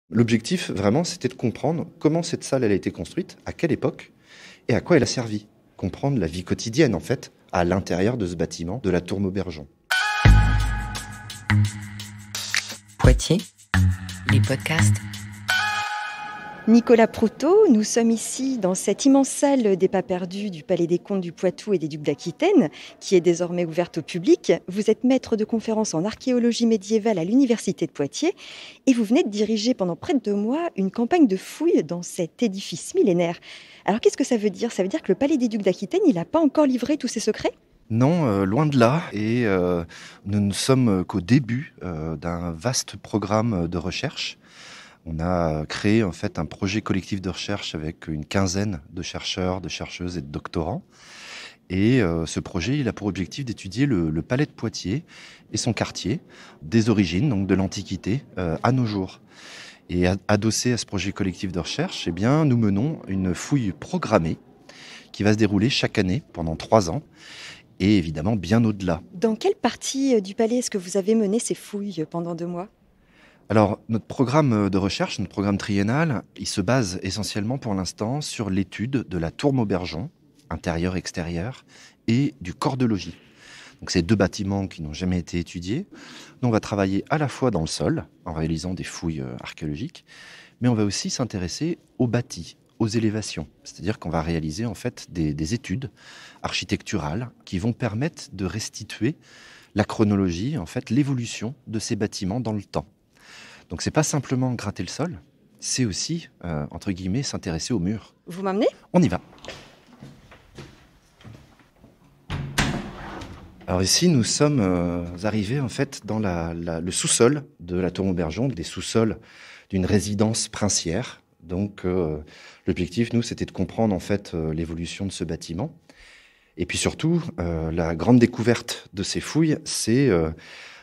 L'objectif, vraiment, c'était de comprendre comment cette salle elle a été construite, à quelle époque, et à quoi elle a servi. Comprendre la vie quotidienne, en fait, à l'intérieur de ce bâtiment, de la tour Maubergeon. Poitiers, les podcasts. Nicolas Proutot, nous sommes ici dans cette immense salle des Pas perdus du Palais des Comtes du Poitou et des Ducs d'Aquitaine, qui est désormais ouverte au public. Vous êtes maître de conférences en archéologie médiévale à l'Université de Poitiers et vous venez de diriger pendant près de 2 mois une campagne de fouilles dans cet édifice millénaire. Alors qu'est-ce que ça veut dire ? Ça veut dire que le Palais des Ducs d'Aquitaine, il n'a pas encore livré tous ses secrets ? Non, loin de là, et nous ne sommes qu'au début d'un vaste programme de recherche. On a créé en fait un projet collectif de recherche avec une quinzaine de chercheurs, de chercheuses et de doctorants. Et ce projet, il a pour objectif d'étudier le palais de Poitiers et son quartier, des origines, donc de l'Antiquité, à nos jours. Et adossé à ce projet collectif de recherche, eh bien, nous menons une fouille programmée qui va se dérouler chaque année pendant 3 ans et évidemment bien au-delà. Dans quelle partie du palais est-ce que vous avez mené ces fouilles pendant 2 mois ? Alors, notre programme de recherche, notre programme triennal, il se base essentiellement pour l'instant sur l'étude de la tour Maubergeon, intérieur-extérieur, et du corps de logis. Donc, ces 2 bâtiments qui n'ont jamais été étudiés. Nous, on va travailler à la fois dans le sol, en réalisant des fouilles archéologiques, mais on va aussi s'intéresser aux bâtis, aux élévations. C'est-à-dire qu'on va réaliser en fait des études architecturales qui vont permettre de restituer la chronologie, en fait, l'évolution de ces bâtiments dans le temps. Donc c'est pas simplement gratter le sol, c'est aussi, entre guillemets, s'intéresser aux murs. Vous m'emmenez ? On y va. Alors ici, nous sommes arrivés en fait dans le sous-sol de la tour Maubergeon, des sous-sols d'une résidence princière. Donc l'objectif, nous, c'était de comprendre en fait l'évolution de ce bâtiment. Et puis surtout, la grande découverte de ces fouilles, c'est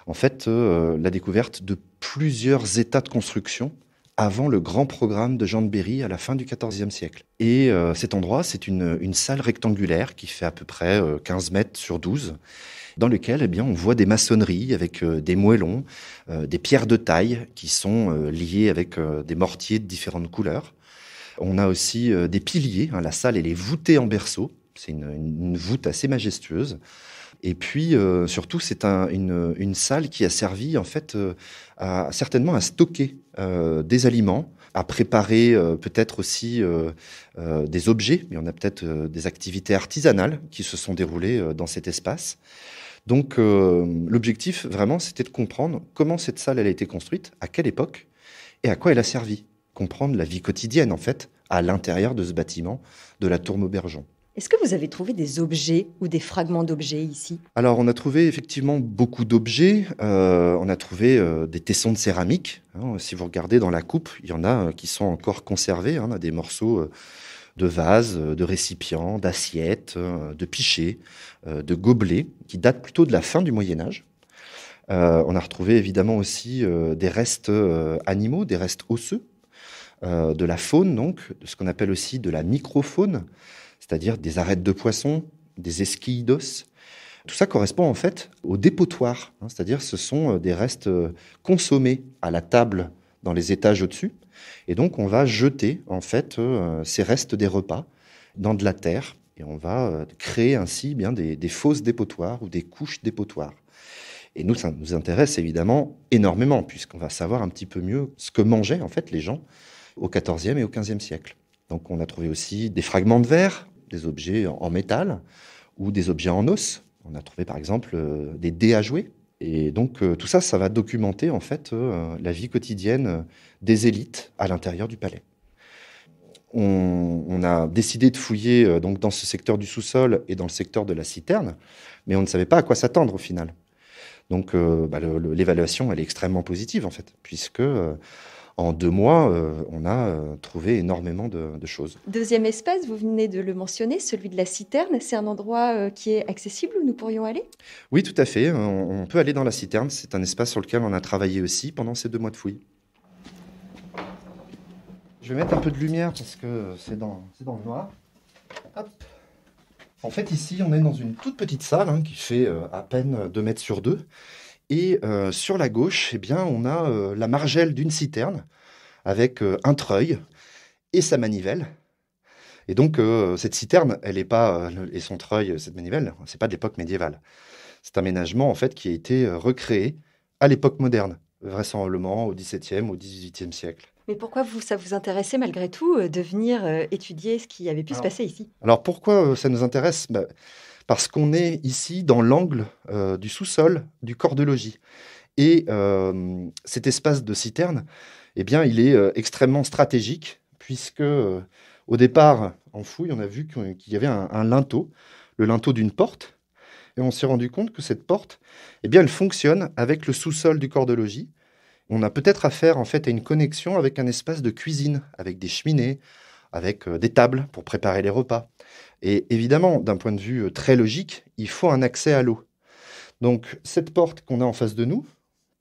en fait la découverte de plusieurs états de construction avant le grand programme de Jean de Berry à la fin du XIVe siècle. Et cet endroit, c'est une salle rectangulaire qui fait à peu près 15 mètres sur 12, dans lequel eh bien, on voit des maçonneries avec des moellons, des pierres de taille qui sont liées avec des mortiers de différentes couleurs. On a aussi des piliers, la salle elle est voûtée en berceau, c'est une voûte assez majestueuse. Et puis surtout, c'est une salle qui a servi en fait certainement à stocker des aliments, à préparer peut-être aussi des objets. Mais on a peut-être des activités artisanales qui se sont déroulées dans cet espace. Donc l'objectif vraiment, c'était de comprendre comment cette salle elle a été construite, à quelle époque et à quoi elle a servi. Comprendre la vie quotidienne en fait à l'intérieur de ce bâtiment de la tour Maubergeon. Est-ce que vous avez trouvé des objets ou des fragments d'objets ici ? Alors, on a trouvé effectivement beaucoup d'objets. On a trouvé des tessons de céramique. Si vous regardez dans la coupe, il y en a qui sont encore conservés. On a des morceaux de vases, de récipients, d'assiettes, de pichets, de gobelets, qui datent plutôt de la fin du Moyen-Âge. On a retrouvé évidemment aussi des restes animaux, des restes osseux, de la faune, donc, de ce qu'on appelle aussi de la microfaune, c'est-à-dire des arêtes de poissons, des esquilles d'os. Tout ça correspond en fait au dépotoir, c'est-à-dire ce sont des restes consommés à la table dans les étages au-dessus. Et donc on va jeter en fait ces restes des repas dans de la terre et on va créer ainsi bien des fosses dépotoirs ou des couches dépotoirs. Et nous, ça nous intéresse évidemment énormément puisqu'on va savoir un petit peu mieux ce que mangeaient en fait les gens au XIVe et au XVe siècle. Donc on a trouvé aussi des fragments de verre, des objets en métal ou des objets en os. On a trouvé par exemple des dés à jouer. Et donc tout ça, ça va documenter en fait la vie quotidienne des élites à l'intérieur du palais. On a décidé de fouiller donc dans ce secteur du sous-sol et dans le secteur de la citerne, mais on ne savait pas à quoi s'attendre au final. Donc l'évaluation, elle est extrêmement positive en fait, puisque en 2 mois, on a trouvé énormément de choses. Deuxième espace, vous venez de le mentionner, celui de la citerne. C'est un endroit qui est accessible où nous pourrions aller ? Oui, tout à fait. On peut aller dans la citerne. C'est un espace sur lequel on a travaillé aussi pendant ces 2 mois de fouilles. Je vais mettre un peu de lumière parce que c'est dans le noir. Hop. En fait, ici, on est dans une toute petite salle qui fait à peine 2 mètres sur 2. Et sur la gauche, eh bien, on a la margelle d'une citerne avec un treuil et sa manivelle. Et donc, cette citerne, elle est pas, et son treuil, cette manivelle, c'est pas de l'époque médiévale. C'est un aménagement, en fait, qui a été recréé à l'époque moderne, vraisemblablement au XVIIe, au XVIIIe siècle. Mais pourquoi ça vous intéressait malgré tout de venir étudier ce qui avait pu se passer ici? Alors, pourquoi ça nous intéresse? Parce qu'on est ici dans l'angle du sous-sol du corps de logis. Et cet espace de citerne, eh bien, il est extrêmement stratégique, puisque au départ, en fouille, on a vu qu'il y avait un linteau, le linteau d'une porte, et on s'est rendu compte que cette porte, eh bien, elle fonctionne avec le sous-sol du corps de logis. On a peut-être affaire en fait à une connexion avec un espace de cuisine, avec des cheminées, avec des tables pour préparer les repas. Et évidemment, d'un point de vue très logique, il faut un accès à l'eau. Donc cette porte qu'on a en face de nous,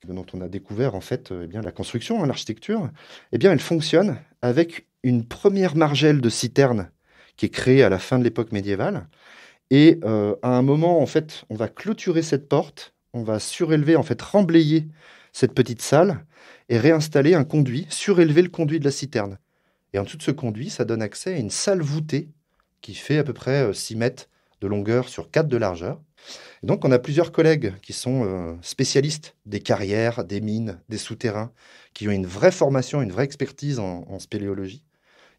dont on a découvert en fait eh bien, la construction, l'architecture, eh bien, elle fonctionne avec une première margelle de citerne qui est créée à la fin de l'époque médiévale. Et à un moment, en fait, on va clôturer cette porte, on va surélever, en fait, remblayer cette petite salle et réinstaller un conduit, surélever le conduit de la citerne. Et en dessous de ce conduit, ça donne accès à une salle voûtée qui fait à peu près 6 mètres de longueur sur 4 de largeur. Et donc, on a plusieurs collègues qui sont spécialistes des carrières, des mines, des souterrains, qui ont une vraie formation, une vraie expertise en spéléologie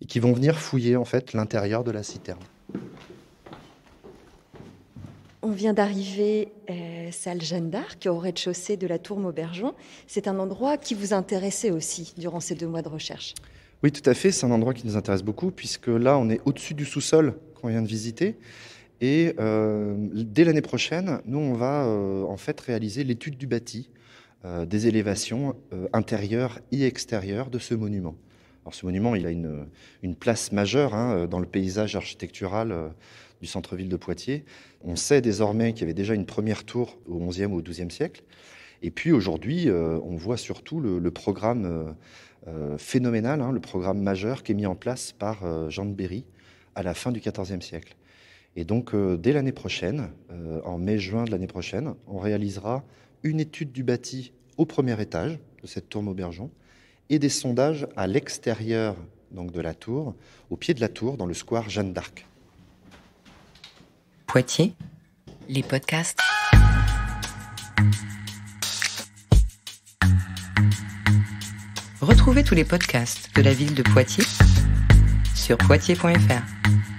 et qui vont venir fouiller en fait l'intérieur de la citerne. On vient d'arriver salle Jeanne d'Arc, au rez-de-chaussée de la tour Maubergeon. C'est un endroit qui vous intéressait aussi durant ces 2 mois de recherche. Oui, tout à fait. C'est un endroit qui nous intéresse beaucoup puisque là, on est au-dessus du sous-sol qu'on vient de visiter. Et dès l'année prochaine, nous, on va en fait réaliser l'étude du bâti, des élévations intérieures et extérieures de ce monument. Alors, ce monument, il a une place majeure dans le paysage architectural du centre-ville de Poitiers. On sait désormais qu'il y avait déjà une première tour au XIe ou au XIIe siècle. Et puis aujourd'hui, on voit surtout le programme phénoménal, le programme majeur qui est mis en place par Jean de Berry à la fin du XIVe siècle. Et donc, dès l'année prochaine, en mai-juin de l'année prochaine, on réalisera une étude du bâti au premier étage de cette tour Maubergeon et des sondages à l'extérieur donc, de la tour, au pied de la tour, dans le square Jeanne d'Arc. Poitiers, les podcasts. Retrouvez tous les podcasts de la ville de Poitiers sur poitiers.fr.